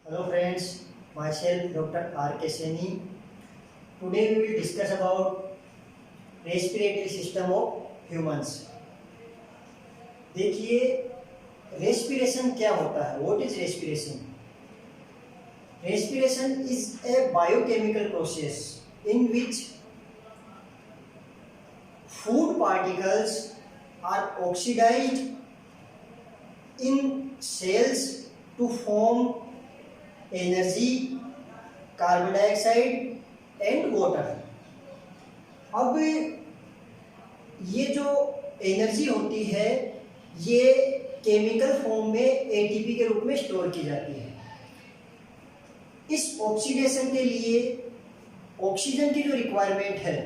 Hello friends, myself Dr. R.K. Saini. Today we will discuss about respiratory system of humans. देखिए respiration क्या होता है, what is respiration? Respiration is a biochemical process in which food particles are oxidized in cells to form energy, carbon dioxide and water. अब ये जो energy होती है ये केमिकल फॉर्म में एटीपी के रूप में स्टोर की जाती है। इस ऑक्सीडेशन के लिए ऑक्सीजन की जो रिक्वायरमेंट है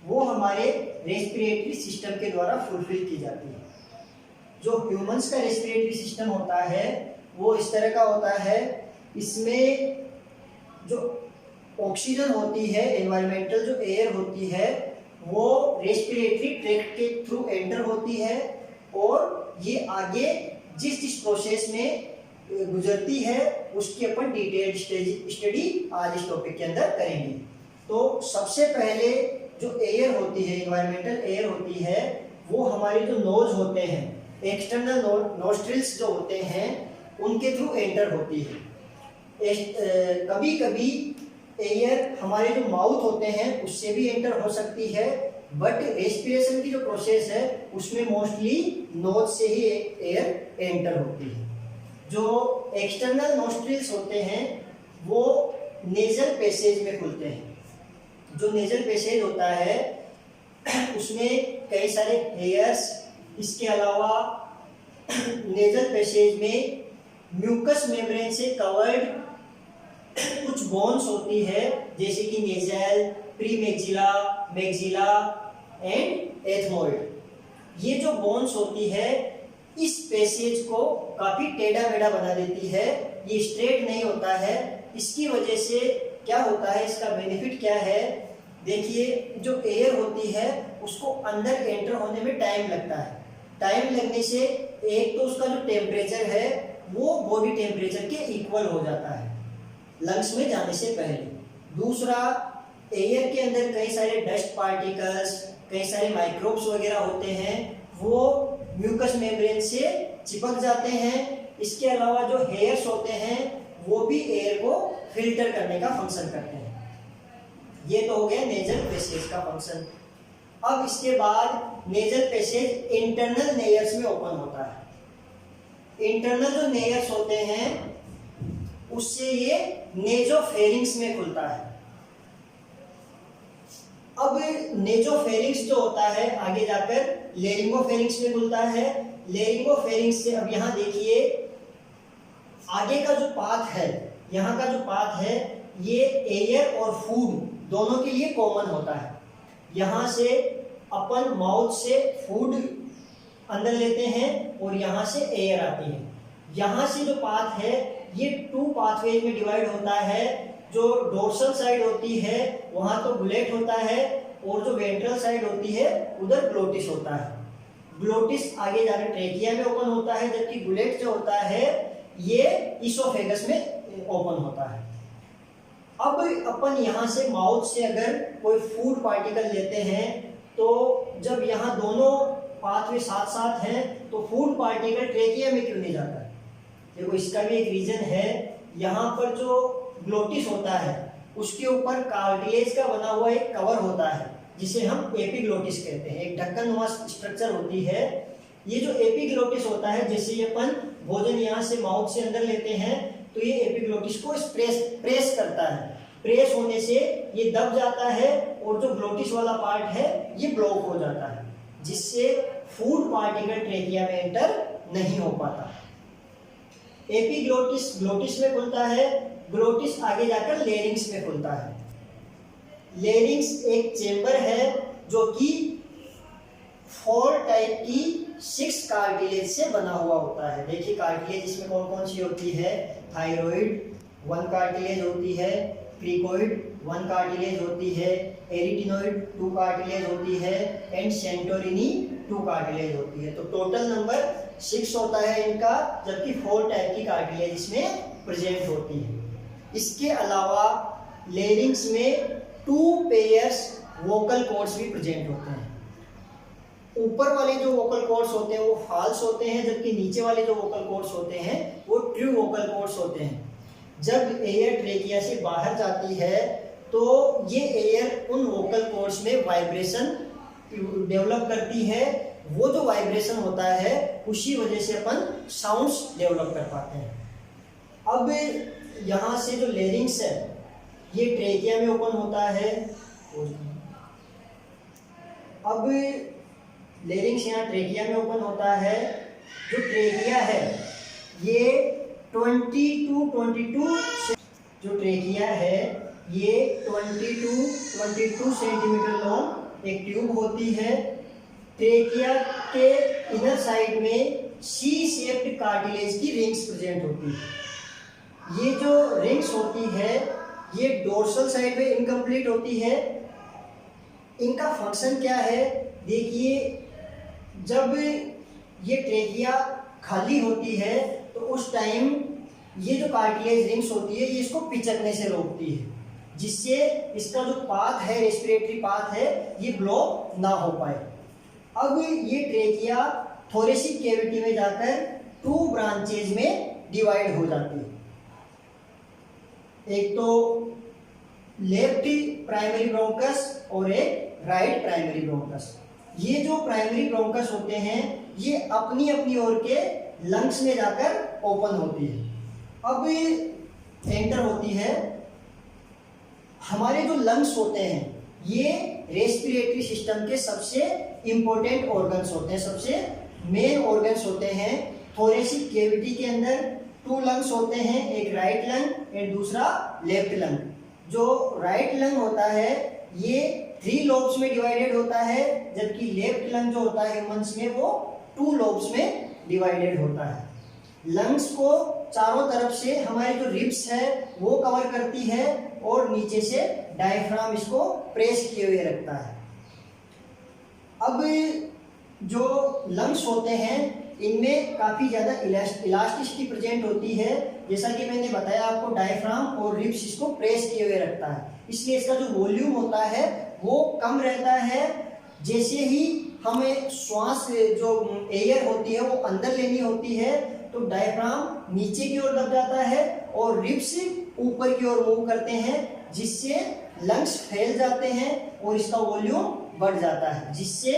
वो हमारे रेस्पिरेटरी सिस्टम के द्वारा फुलफिल की जाती है। जो ह्यूमंस का रेस्पिरेटरी सिस्टम होता है वो इस तरह का होता है। इसमें जो ऑक्सीजन होती है, एनवायरमेंटल जो एयर होती है वो रेस्पिरेटरी ट्रैक्ट के थ्रू एंटर होती है और ये आगे जिस जिस प्रोसेस में गुजरती है उसकी अपन डिटेल्ड स्टडी आज इस टॉपिक के अंदर करेंगे। तो सबसे पहले जो एयर होती है, एनवायरमेंटल एयर होती है, वो हमारे जो नोज होते हैं, एक्सटर्नल नोस्ट्रिल्स जो होते हैं उनके थ्रू एंटर होती है। कभी कभी एयर हमारे जो माउथ होते हैं उससे भी एंटर हो सकती है, बट रेस्पिरेशन की जो प्रोसेस है उसमें मोस्टली नोज से ही एयर एंटर होती है। जो एक्सटर्नल नोस्ट्रिल्स होते हैं वो नेजल पैसेज में खुलते हैं। जो नेजल पैसेज होता है उसमें कई सारे हेयर्स, इसके अलावा नेजल पैसेज में म्यूकस मेम्ब्रेन से कवर्ड कुछ बोन्स होती है जैसे कि नेजल, प्रीमैक्सिला, मैक्सिला एंड एथमोइड। ये जो बोन्स होती है इस पैसेज को काफी टेढ़ा मेढ़ा बना देती है, ये स्ट्रेट नहीं होता है। इसकी वजह से क्या होता है, इसका बेनिफिट क्या है? देखिए जो एयर होती है उसको अंदर एंटर होने में टाइम लगता है। टाइम लगने से एक तो उसका जो टेम्परेचर है वो बॉडी टेम्परेचर के इक्वल हो जाता है लंग्स में जाने से पहले। दूसरा, एयर के अंदर कई सारे डस्ट पार्टिकल्स, कई सारे माइक्रोब्स वगैरह होते हैं, वो म्यूकस मेम्ब्रेन से चिपक जाते हैं। इसके अलावा जो हेयर्स होते हैं वो भी एयर को फिल्टर करने का फंक्शन करते हैं। ये तो हो गया नेजल पैसेज का फंक्शन। अब इसके बाद नेजल पैसेज इंटरनल नेयर्स में ओपन होता है। इंटरनल जो नेयर्स होते हैं उससे ये नेजोफेरिंग्स में खुलता है। अब नेजोफेरिंग्स जो होता है आगे जाकर लेरिंगोफेरिंग्स में खुलता है। लेरिंगोफेरिंग्स से अब यहाँ देखिए आगे का जो पाथ है, यहाँ का जो पाथ है ये एयर और फूड दोनों के लिए कॉमन होता है। यहाँ से अपन माउथ से फूड अंदर लेते हैं और यहाँ से एयर आती है। यहाँ से जो पाथ है ये 2 पाथवेज में डिवाइड होता है। जो डोर्सल साइड होती है वहाँ तो ग्लूट होता है और जो वेंट्रल साइड होती है उधर ग्लोटिस होता है। ग्लोटिस आगे जाकर ट्रेकिया में ओपन होता है, जबकि ग्लूट जो होता है ये इसोफेगस में ओपन होता है। अब अपन यहाँ से माउथ से अगर कोई फूड पार्टिकल लेते हैं तो जब यहाँ दोनों पाथवे साथ साथ हैं तो फूड पार्टिकल ट्रेकिया में क्यों नहीं जाता है? देखो इसका भी एक रीजन है। यहाँ पर जो ग्लोटिस होता है उसके ऊपर कार्टिलेज का बना हुआ एक कवर होता है जिसे हम एपिग्लोटिस कहते हैं। एक ढक्कननुमा स्ट्रक्चर होती है। ये जो एपिग्लोटिस होता है, जैसे ये अपन भोजन यहाँ से माउथ से अंदर लेते हैं तो ये एपिग्लोटिस को प्रेस करता है। प्रेस होने से ये दब जाता है और जो ग्लोटिस वाला पार्ट है ये ब्लॉक हो जाता है, जिससे फूड पार्टिकल ट्रेकिया में एंटर नहीं हो पाता। एपिग्लोटिस ग्लोटिस में खुलता है, ग्लोटिस आगे जाकर लेरिंग्स में खुलता है। लेरिंग्स एक चेंबर है जो कि 4 टाइप की 6 कार्टिलेज से बना हुआ होता है। देखिए कार्टिलेज इसमें कौन कौन सी होती है? थायराइड 1 कार्टिलेज होती है, क्रिकोइड 1 कार्टिलेज होती है, एरिटिनोइड 2 कार्टिलेज होती है एंड सेंटोरिनी 2 कार्टिलेज होती है। तो टोटल नंबर 6 होता है इनका, जबकि 4 टाइप की कार्टिलेज इसमें प्रेजेंट होती है। इसके अलावा लेरिंग्स में 2 पेयर्स वोकल कॉर्ड्स भी प्रेजेंट होते हैं। ऊपर वाले जो वोकल कॉर्ड्स होते हैं वो फॉल्स होते हैं, जबकि नीचे वाले जो वोकल कॉर्ड्स होते हैं वो ट्रू वोकल कॉर्ड्स होते हैं। जब एयर ट्रेकिया से बाहर जाती है तो ये एयर उन वोकल कॉर्ड्स में वाइब्रेशन डेवलप करती है। वो जो वाइब्रेशन होता है उसी वजह से अपन साउंड्स डेवलप कर पाते हैं। अब यहाँ से जो लेरिंग्स है ये ट्रेकिया में ओपन होता है। अब लेरिंग्स यहाँ ट्रेकिया में ओपन होता है। जो ट्रेकिया है ये 20 to 22 जो ट्रेकिया है ये 22 सेंटीमीटर लॉन्ग एक ट्यूब होती है। ट्रेकिया के इनर साइड में सी शेप्ड कार्टिलेज की रिंग्स प्रेजेंट होती है। ये जो रिंग्स होती है ये डोर्सल साइड में इनकम्प्लीट होती है। इनका फंक्शन क्या है, देखिए जब ये ट्रेकिया खाली होती है तो उस टाइम ये जो कार्टिलेज रिंग्स होती है ये इसको पिचकने से रोकती है, जिससे इसका जो पाथ है, रेस्पिरेटरी पाथ है, ये ब्लॉक ना हो पाए। अब ये ट्रेकिया थोरेसिक कैविटी में जाकर 2 ब्रांचेज में डिवाइड हो जाती है। एक तो लेफ्ट प्राइमरी ब्रोंकस और एक राइट प्राइमरी ब्रोंकस। ये जो प्राइमरी ब्रोंकस होते हैं ये अपनी अपनी ओर के लंग्स में जाकर ओपन होती है। अब एंटर होती है। हमारे जो लंग्स होते हैं ये रेस्पिरेटरी सिस्टम के सबसे इंपॉर्टेंट ऑर्गन्स होते हैं, सबसे मेन ऑर्गन्स होते हैं। थोरेसिक कैविटी के अंदर 2 लंग्स होते हैं, एक राइट लंग और दूसरा लेफ्ट लंग। जो राइट लंग होता है ये 3 लोब्स में डिवाइडेड होता है, जबकि लेफ्ट लंग जो होता है ह्यूमंस में वो 2 लोब्स में डिवाइडेड होता है। लंग्स को चारों तरफ से हमारे जो रिब्स है वो कवर करती है और नीचे से डायफ्राम इसको प्रेस किए हुए रखता है। अब जो लंग्स होते हैं इनमें काफ़ी ज़्यादा इलास्टिसिटी प्रेजेंट होती है। जैसा कि मैंने बताया आपको, डायफ्राम और रिब्स इसको प्रेस किए हुए रखता है, इसलिए इसका जो वॉल्यूम होता है वो कम रहता है। जैसे ही हमें श्वास जो एयर होती है वो अंदर लेनी होती है तो डायफ्राम नीचे की ओर दब जाता है और रिब्स ऊपर की ओर मूव करते हैं, जिससे लंग्स फैल जाते हैं और इसका वॉल्यूम बढ़ जाता है, जिससे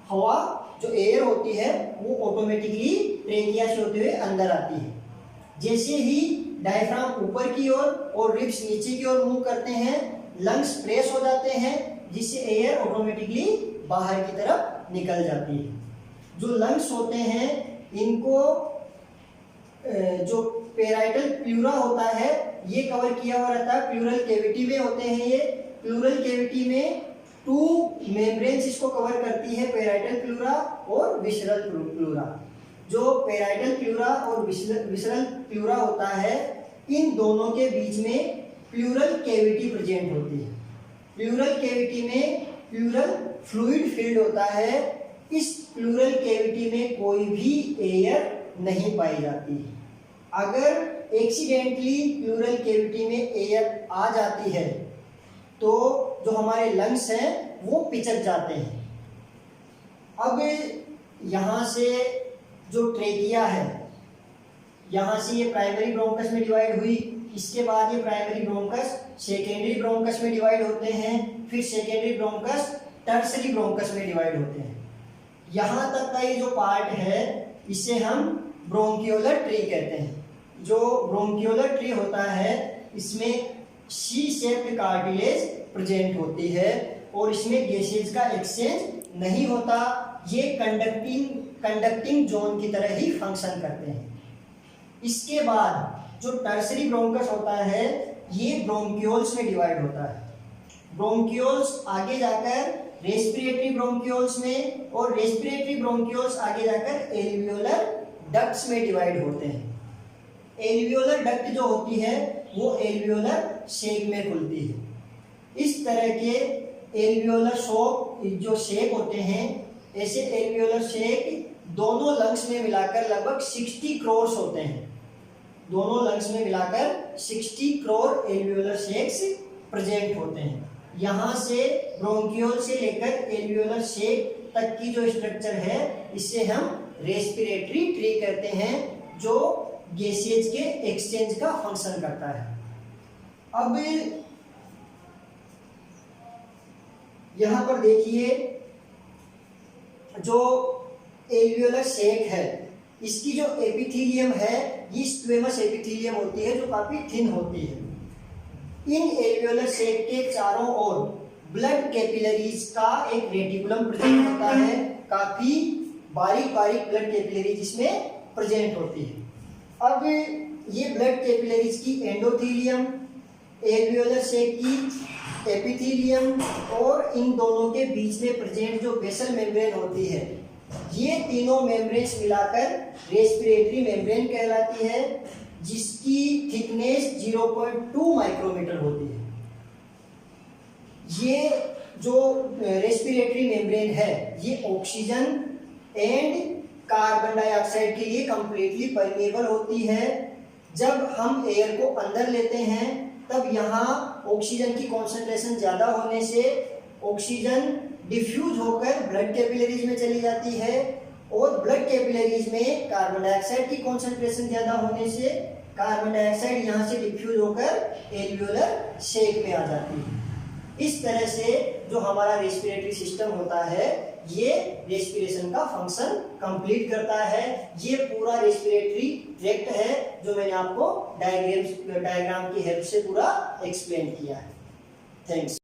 हवा जो एयर होती है वो ऑटोमेटिकली ट्रेकिया से होते हुए अंदर आती है। जैसे ही डायफ्राम ऊपर की ओर और रिब्स नीचे की ओर मूव करते हैं लंग्स प्रेस हो जाते हैं, जिससे एयर ऑटोमेटिकली बाहर की तरफ निकल जाती है। जो लंग्स होते हैं इनको जो पेराइटल प्लूरा होता है ये कवर किया हुआ रहता है, प्लूरल कैविटी में होते हैं। ये प्लूरल कैविटी में 2 मेम्ब्रेन्स इसको कवर करती है, पेराइटल प्लूरा और विसरल प्लूरा। जो पेराइटल प्लूरा और विसरल प्लूरा होता है इन दोनों के बीच में प्लूरल कैविटी प्रेजेंट होती है। प्लूरल कैविटी में प्लूरल फ्लूइड फील्ड होता है। इस प्लूरल कैविटी में कोई भी एयर नहीं पाई जाती है। अगर एक्सीडेंटली प्लूरल कैविटी में एयर आ जाती है तो जो हमारे लंग्स हैं वो पिचक जाते हैं। अब यहाँ से जो ट्रेकिया है यहाँ से ये प्राइमरी ब्रोंकस में डिवाइड हुई, इसके बाद ये प्राइमरी ब्रोंकस सेकेंडरी ब्रोंकस में डिवाइड होते हैं, फिर सेकेंडरी ब्रोंकस टर्सरी ब्रोंकस में डिवाइड होते हैं। यहाँ तक का ये जो पार्ट है इसे हम ब्रोंकियोलर ट्री कहते हैं। जो ब्रोंकियोलर ट्री होता है इसमें सी शेप्ड कार्टिलेज प्रेजेंट होती है और इसमें गैसेज का एक्सचेंज नहीं होता। ये कंडक्टिंग जोन की तरह ही फंक्शन करते हैं। इसके बाद जो टर्सरी ब्रोंकस होता है ये ब्रोंकियोल्स में डिवाइड होता है। ब्रोंकियोल्स आगे जाकर रेस्पिरेटरी ब्रोंकियोल्स में और रेस्पिरेटरी ब्रोंकियोल्स आगे जाकर एल्वियोलर डक्ट्स में डिवाइड होते हैं। एल्वियोलर डक्ट जो होती है वो एल्वियोलर शेक में खुलती है। इस तरह के एल्वियोलर जो शेक होते हैं, ऐसे एल्वियोलर शेक दोनों लंग्स में मिलाकर लगभग 60 करोड़ होते हैं। दोनों लंग्स में मिलाकर 60 करोड़ एल्वियोलर सेक्स प्रेजेंट होते हैं। यहाँ से ब्रोंकियोल से लेकर एल्वियोलर सेक तक की जो स्ट्रक्चर है इसे हम रेस्पिरेटरी ट्री कहते हैं, जो गैसेज के एक्सचेंज का फंक्शन करता है। अब यहाँ पर देखिए, जो एल्वियोलर सेक है इसकी जो एपिथेलियम है ये स्क्वेमस एपिथेलियम होती है, जो काफी थिन होती है। इन एल्वियोलर सेक के चारों ओर ब्लड कैपिलरीज का एक रेटिकुलम प्रेजेंट होता है, काफी बारीक बारीक ब्लड कैपिलरीज इसमें प्रेजेंट होती है। अब ये ब्लड कैपिलरीज की एंडोथेलियम, एल्वियोलर सेक की एपिथेलियम और इन दोनों के बीच में प्रेजेंट जो बेसल मेम्ब्रेन होती है, ये तीनों मेम्ब्रेन्स मिलाकर रेस्पिरेटरी मेम्ब्रेन कहलाती है, जिसकी थिकनेस 0.2 माइक्रोमीटर होती है। ये जो रेस्पिरेटरी मेम्ब्रेन है ये ऑक्सीजन एंड कार्बन डाइऑक्साइड के लिए कंप्लीटली परमेबल होती है। जब हम एयर को अंदर लेते हैं तब यहाँ ऑक्सीजन की कॉन्सेंट्रेशन ज़्यादा होने से ऑक्सीजन डिफ्यूज होकर ब्लड कैपिलरीज में चली जाती है, और ब्लड कैपिलरीज में कार्बन डाइऑक्साइड की कॉन्सेंट्रेशन ज़्यादा होने से कार्बन डाइऑक्साइड यहाँ से डिफ्यूज होकर एल्वियोलर सेक में आ जाती है। इस तरह से जो हमारा रेस्पिरेटरी सिस्टम होता है ये रेस्पिरेशन का फंक्शन कंप्लीट करता है। ये पूरा रेस्पिरेटरी ट्रैक्ट है जो मैंने आपको डायग्राम की हेल्प से पूरा एक्सप्लेन किया है। थैंक्स।